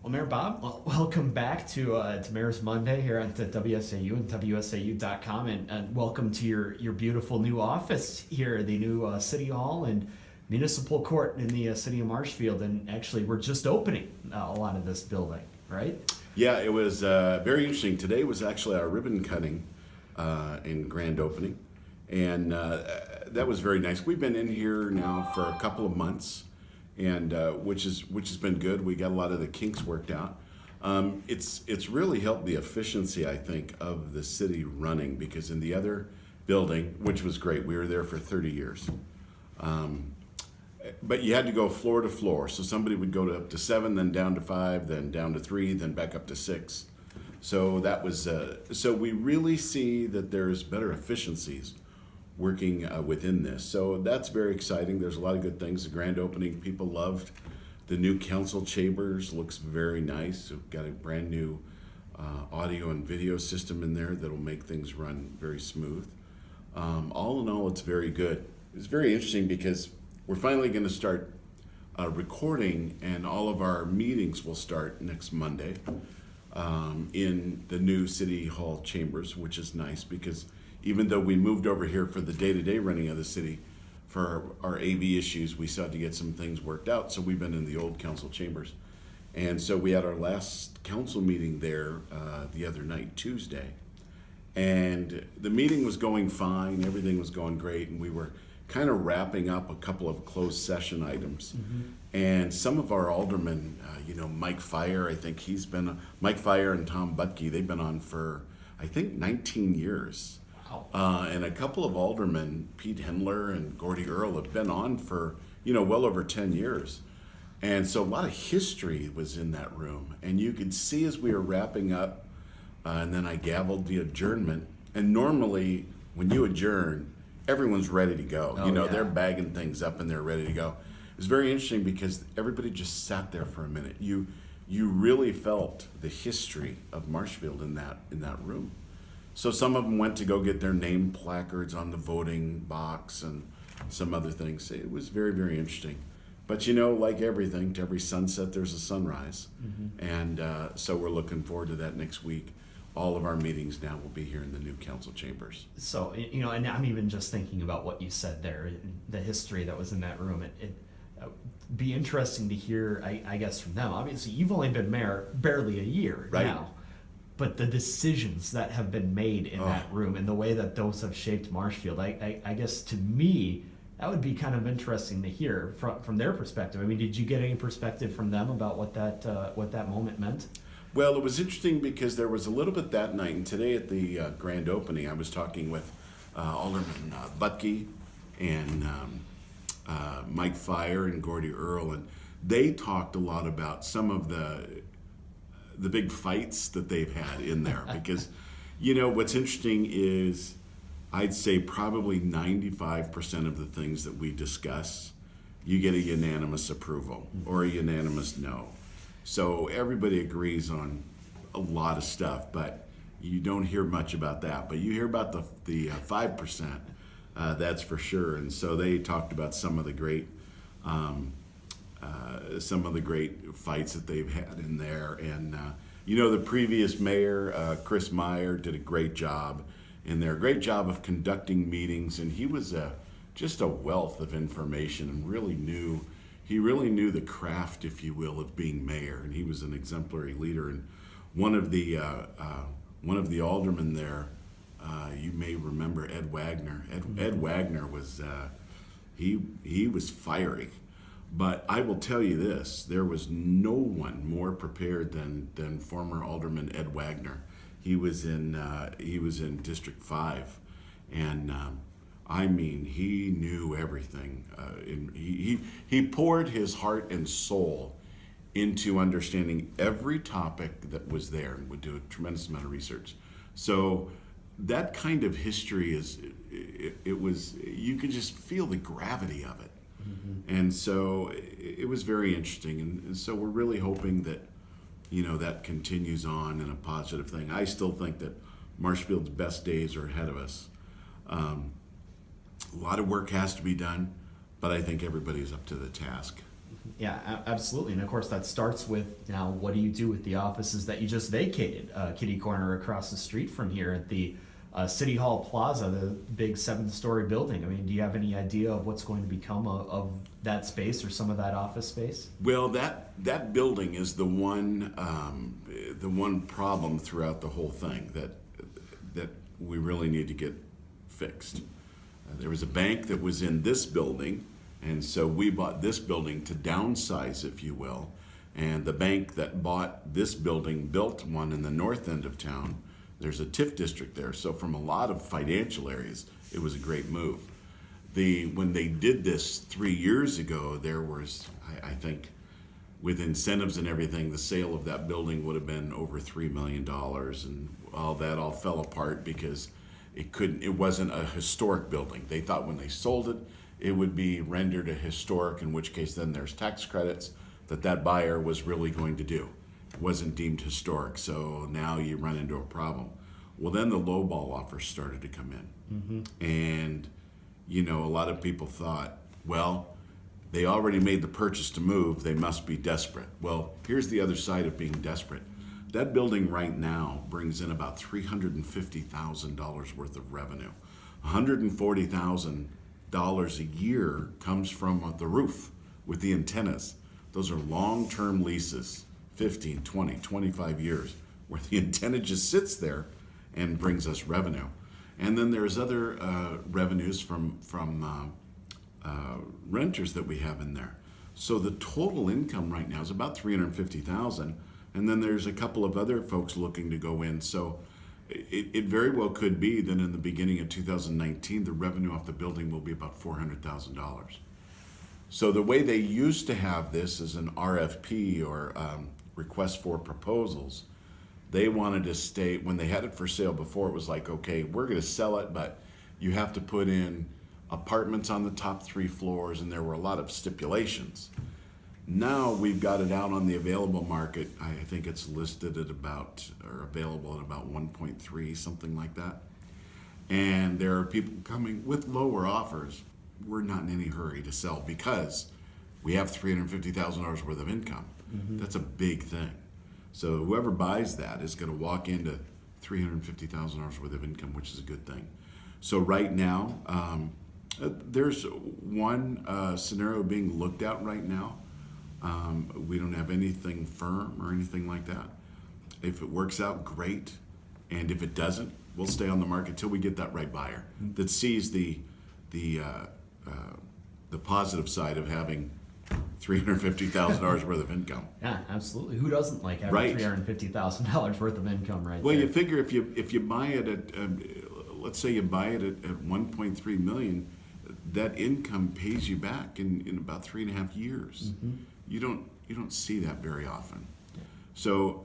Well, Mayor Bob, welcome back to Mayor's Monday here at the WSAU and WSAU.com, and welcome to your beautiful new office here, the new City Hall and Municipal Court in the city of Marshfield. And actually, we're just opening a lot of this building, right? Yeah, it was very interesting. Today was actually our ribbon cutting and grand opening, and that was very nice. We've been in here now for a couple of months, and which has been good. We got a lot of the kinks worked out. It's really helped the efficiency, I think, of the city running, because in the other building, which was great, we were there for 30 years. But you had to go floor to floor. So somebody would go up to 7, then down to 5, then down to 3, then back up to 6. So that was, so we really see that there's better efficiencies working within this. So that's very exciting. There's a lot of good things. The grand opening, people loved. The new council chambers looks very nice. We've got a brand new audio and video system in there that'll make things run very smooth. All in all, it's very good. It's very interesting because we're finally going to start recording, and all of our meetings will start next Monday in the new City Hall chambers, which is nice because even though we moved over here for the day-to-day running of the city, for our AV issues, we still had to get some things worked out. So we've been in the old council chambers. And so we had our last council meeting there the other night, Tuesday. And the meeting was going fine, everything was going great, and we were kind of wrapping up a couple of closed session items. Mm-hmm. And some of our aldermen, Mike Fire, I think Mike Fire and Tom Butke, they've been on for, I think, 19 years. Wow. And a couple of aldermen, Pete Hendler and Gordy Earl, have been on for, well over 10 years. And so a lot of history was in that room. And you could see as we were wrapping up, and then I gavelled the adjournment. And normally, when you adjourn, everyone's ready to go. Yeah. They're bagging things up and they're ready to go. It was very interesting because everybody just sat there for a minute. You really felt the history of Marshfield in that room. So some of them went to go get their name placards on the voting box and some other things. It was very, very interesting. But like everything, to every sunset there's a sunrise. Mm-hmm. And so we're looking forward to that next week. All of our meetings now will be here in the new council chambers. So, and I'm even just thinking about what you said there, the history that was in that room. It be interesting to hear, I guess, from them. Obviously, you've only been mayor barely a year now. But the decisions that have been made in that room and the way that those have shaped Marshfield, I guess to me, that would be kind of interesting to hear from their perspective. I mean, did you get any perspective from them about what that moment meant? Well, it was interesting because there was a little bit that night, and today at the grand opening, I was talking with Alderman Butke and Mike Fire and Gordy Earl, and they talked a lot about some of the big fights that they've had in there. Because, what's interesting is I'd say probably 95% of the things that we discuss, you get a unanimous approval or a unanimous no. So everybody agrees on a lot of stuff, but you don't hear much about that. But you hear about the 5%, that's for sure. And so they talked about some of the great fights that they've had in there. And the previous mayor, Chris Meyer, did a great job in there. Great job of conducting meetings, and he was just a wealth of information and really knew the craft, if you will, of being mayor, and he was an exemplary leader. And one of the aldermen there, you may remember Ed Wagner. Ed Wagner was he was fiery, but I will tell you this: there was no one more prepared than former Alderman Ed Wagner. He was in District 5, and I mean, he knew everything. He poured his heart and soul into understanding every topic that was there and would do a tremendous amount of research. So that kind of history it was, you could just feel the gravity of it. Mm-hmm. And so it was very interesting. And so we're really hoping that, that continues on in a positive thing. I still think that Marshfield's best days are ahead of us. A lot of work has to be done, but I think everybody's up to the task. Yeah, absolutely. And of course, that starts with now what do you do with the offices that you just vacated? Kitty Corner across the street from here at the City Hall Plaza, the big 7-story building. I mean, do you have any idea of what's going to become of that space or some of that office space? Well, that building is the one problem throughout the whole thing that we really need to get fixed. There was a bank that was in this building, and so we bought this building to downsize, if you will. And the bank that bought this building built one in the north end of town. There's a TIF district there, so from a lot of financial areas, it was a great move. When they did this 3 years ago, there was, I think, with incentives and everything, the sale of that building would have been over $3 million, and all that all fell apart because it wasn't a historic building. They thought when they sold it, it would be rendered a historic, in which case then there's tax credits that buyer was really going to do. It wasn't deemed historic, so now you run into a problem. Well, then the lowball offers started to come in. And, a lot of people thought, well, they already made the purchase to move, they must be desperate. Well, here's the other side of being desperate. That building right now brings in about $350,000 worth of revenue. $140,000 a year comes from the roof with the antennas. Those are long-term leases, 15, 20, 25 years, where the antenna just sits there and brings us revenue. And then there's other revenues from renters that we have in there. So the total income right now is about $350,000, and then there's a couple of other folks looking to go in. So it very well could be that in the beginning of 2019, the revenue off the building will be about $400,000. So the way they used to have this as an RFP or request for proposals, they wanted to stay, when they had it for sale before, it was like, okay, we're going to sell it, but you have to put in apartments on the top 3 floors, and there were a lot of stipulations. Now we've got it out on the available market. I think it's listed at about, or available at about 1.3, something like that. And there are people coming with lower offers. We're not in any hurry to sell because we have $350,000 worth of income. That's a big thing. So whoever buys that is going to walk into $350,000 worth of income, which is a good thing. So right now, there's one scenario being looked at right now. We don't have anything firm or anything like that. If it works out, great. And if it doesn't, we'll stay on the market till we get that right buyer that sees the positive side of having $350,000 worth of income. Yeah, absolutely. Who doesn't like having Right. $350,000 worth of income right Well, there? you figure if you buy it at, let's say you buy it at 1.3 million, that income pays you back in about 3.5 years. You don't see that very often. So,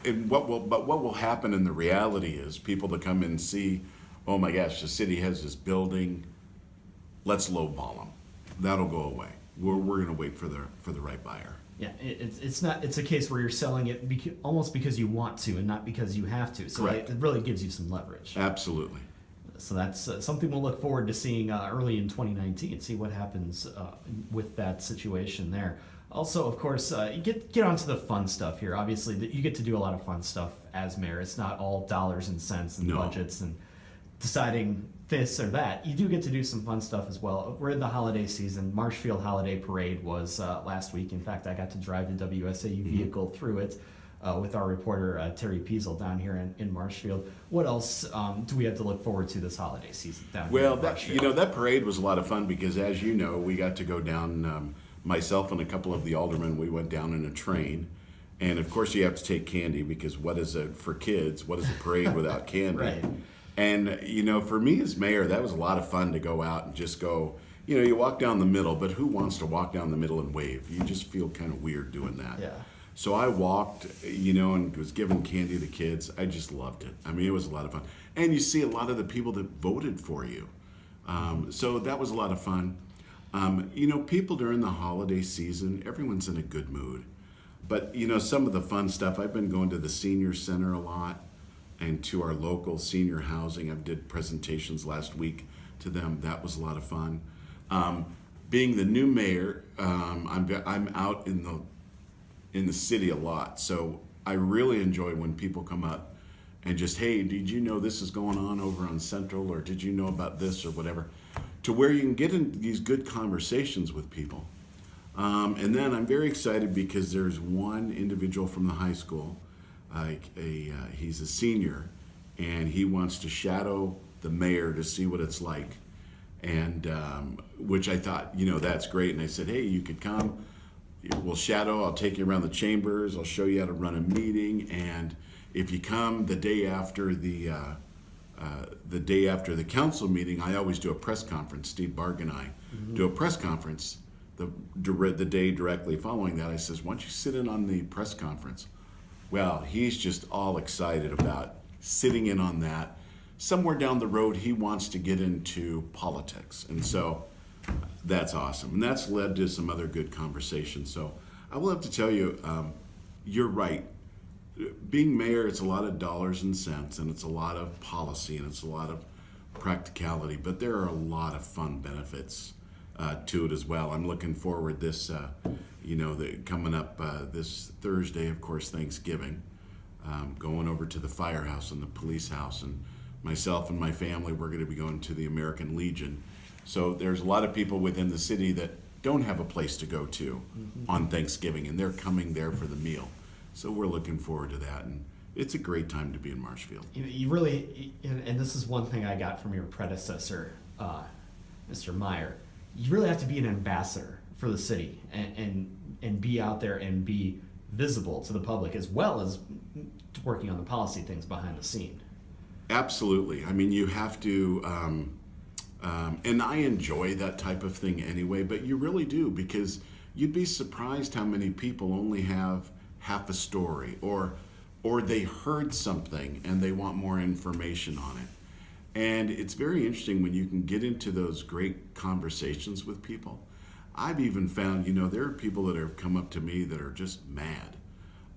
and what will happen in the reality is people that come in and see, oh my gosh, the city has this building, let's lowball them. That'll go away. We're going to wait for the right buyer. Yeah, it's a case where you're selling it almost because you want to and not because you have to. So Correct. it really gives you some leverage. Absolutely. So that's something we'll look forward to seeing early in 2019. See what happens with that situation there. Also, of course, you get onto the fun stuff here. Obviously, you get to do a lot of fun stuff as mayor. It's not all dollars and cents and No. budgets and deciding this or that. You do get to do some fun stuff as well. We're in the holiday season. Marshfield Holiday Parade was last week. In fact, I got to drive the WSAU vehicle through it with our reporter Terry Peasel down here in Marshfield. What else do we have to look forward to this holiday season down here Well, in that Marshfield? that parade was a lot of fun because, as you know, we got to go down. Myself and a couple of the aldermen, we went down in a train, and of course you have to take candy because what is it for kids? What is a parade without candy? Right. And for me as mayor, that was a lot of fun to go out and just go. You walk down the middle, but who wants to walk down the middle and wave? You just feel kind of weird doing that. Yeah. So I walked, and was giving candy to the kids. I just loved it. I mean, it was a lot of fun. And you see a lot of the people that voted for you. So that was a lot of fun. People during the holiday season, everyone's in a good mood. But, some of the fun stuff, I've been going to the senior center a lot and to our local senior housing. I did presentations last week to them. That was a lot of fun. being the new mayor, I'm out in the city a lot, so I really enjoy when people come up and just, hey, did you know this is going on over on Central, or did you know about this, or whatever, to where you can get into these good conversations with people. And then I'm very excited because there's one individual from the high school, he's a senior, and he wants to shadow the mayor to see what it's like. And which I thought, that's great. And I said, hey, you could come, we'll shadow, I'll take you around the chambers, I'll show you how to run a meeting. And if you come the day after the council meeting, I always do a press conference. Steve Barg and I do a press conference the day directly following that. I says, why don't you sit in on the press conference? Well, he's just all excited about sitting in on that. Somewhere down the road, he wants to get into politics. And so that's awesome. And that's led to some other good conversations. So I will have to tell you, you're right. Being mayor, it's a lot of dollars and cents, and it's a lot of policy, and it's a lot of practicality, but there are a lot of fun benefits to it as well. I'm looking forward this, coming up this Thursday, of course, Thanksgiving, going over to the firehouse and the police house, and myself and my family, we're going to be going to the American Legion. So there's a lot of people within the city that don't have a place to go to on Thanksgiving, and they're coming there for the meal. So we're looking forward to that, and it's a great time to be in Marshfield. You really, and this is one thing I got from your predecessor, Mr. Meyer, you really have to be an ambassador for the city and be out there and be visible to the public, as well as working on the policy things behind the scene. Absolutely. I mean, you have to, and I enjoy that type of thing anyway, but you really do, because you'd be surprised how many people only have half a story, or they heard something and they want more information on it. And it's very interesting when you can get into those great conversations with people. I've even found, there are people that have come up to me that are just mad.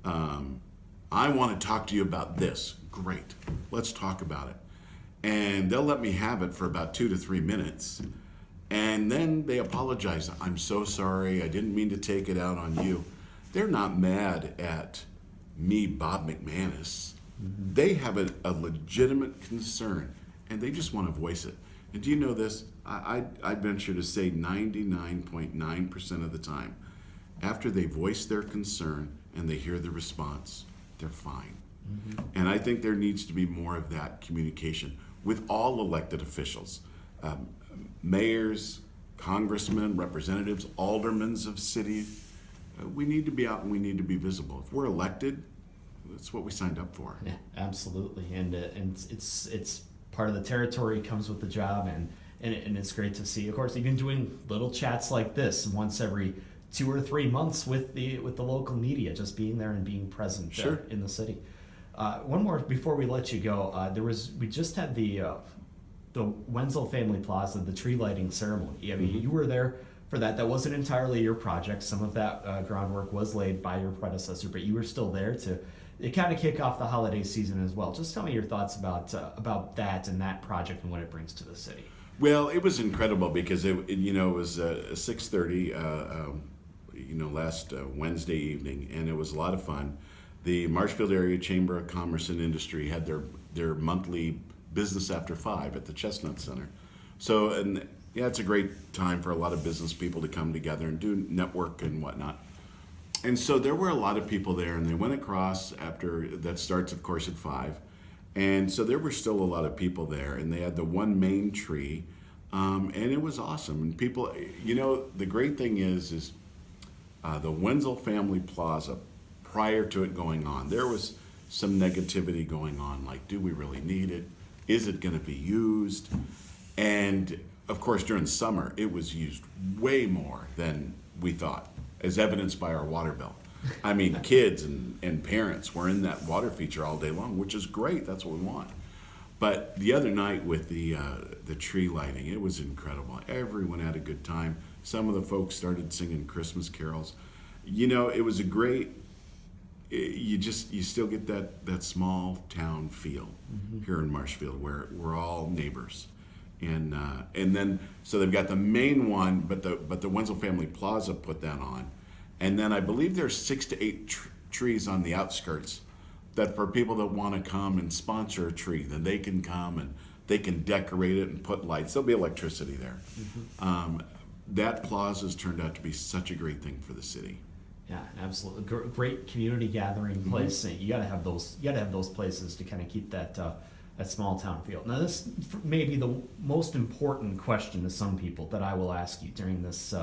I want to talk to you about this. Great. Let's talk about it. And they'll let me have it for about 2 to 3 minutes. And then they apologize. I'm so sorry. I didn't mean to take it out on you. They're not mad at me, Bob McManus. They have a legitimate concern, and they just want to voice it. And do you know this? I venture to say 99.9% of the time, after they voice their concern and they hear the response, they're fine. And I think there needs to be more of that communication with all elected officials, mayors, congressmen, representatives, aldermen of cities. We need to be out and we need to be visible. If we're elected, that's what we signed up for. Yeah, absolutely, and it's part of the territory, comes with the job, and it's great to see. Of course, even doing little chats like this once every 2 or 3 months with the local media, just being there and being present in the city. One more before we let you go. We just had the Wenzel Family Plaza, the tree lighting ceremony. I mean, you were there for that. That wasn't entirely your project. Some of that groundwork was laid by your predecessor, but you were still there to kind of kick off the holiday season as well. Just tell me your thoughts about that and that project and what it brings to the city. Well, it was incredible because it was 6:30 last Wednesday evening, and it was a lot of fun. The Marshfield Area Chamber of Commerce and Industry had their monthly Business After 5 at the Chestnut Center. So, and yeah, it's a great time for a lot of business people to come together and do network and whatnot. And so there were a lot of people there, and they went across after, that starts of course at 5. And so there were still a lot of people there, and they had the one main tree, and it was awesome. And people, the great thing is the Wenzel Family Plaza, prior to it going on, there was some negativity going on, like, do we really need it? Is it going to be used? And of course, during summer, it was used way more than we thought, as evidenced by our water bill. I mean, kids and parents were in that water feature all day long, which is great. That's what we want. But the other night with the tree lighting, it was incredible. Everyone had a good time. Some of the folks started singing Christmas carols. It was a great. You still get that small town feel here in Marshfield, where we're all neighbors. And then so they've got the main one, but the Wenzel Family Plaza put that on, and then I believe there's 6 to 8 trees on the outskirts that for people that want to come and sponsor a tree, then they can come and they can decorate it and put lights. There'll be electricity there. That plaza's turned out to be such a great thing for the city. Yeah, absolutely. Great community gathering place. And you got to have those. You got to have those places to kind of keep that that small town feel. Now, this may be the most important question to some people that I will ask you during this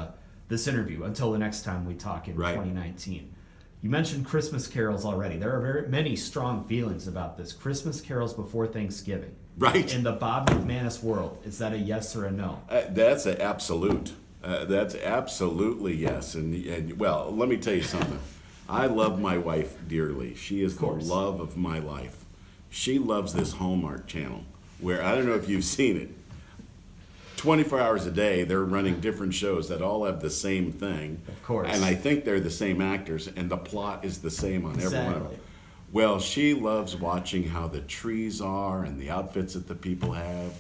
this interview until the next time we talk in 2019. You mentioned Christmas carols already. There are very many strong feelings about this. Christmas carols before Thanksgiving. Right. In the Bob McManus world, is that a yes or a no? That's an absolute. That's absolutely yes. And well, let me tell you something. I love my wife dearly. She is the love of my life. She loves this Hallmark channel where, I don't know if you've seen it, 24 hours a day they're running different shows that all have the same thing. Of course. And I think they're the same actors and the plot is the same on every one of them. Well, she loves watching how the trees are and the outfits that the people have.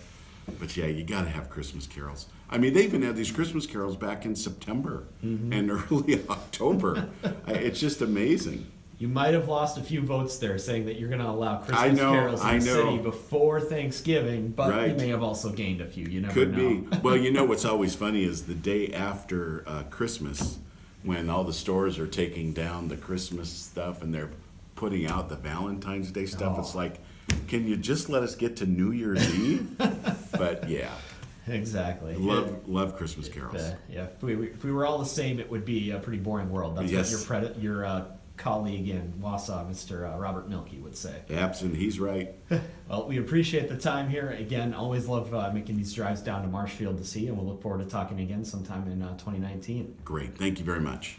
But yeah, you got to have Christmas carols. I mean, they even had these Christmas carols back in September and early October. It's just amazing. You might have lost a few votes there saying that you're going to allow Christmas carols in the city before Thanksgiving, but you may have also gained a few. You never know. Could be. Well, you know what's always funny is the day after Christmas, when all the stores are taking down the Christmas stuff and they're putting out the Valentine's Day stuff. It's like, can you just let us get to New Year's Eve? But yeah. Exactly. Love Christmas carols. Yeah. If we were all the same, it would be a pretty boring world. That's what your colleague in Wausau, Mr. Robert Milkey, would say. Absolutely, he's right. Well, we appreciate the time here. Again, always love making these drives down to Marshfield to see, and we'll look forward to talking again sometime in 2019. Great. Thank you very much.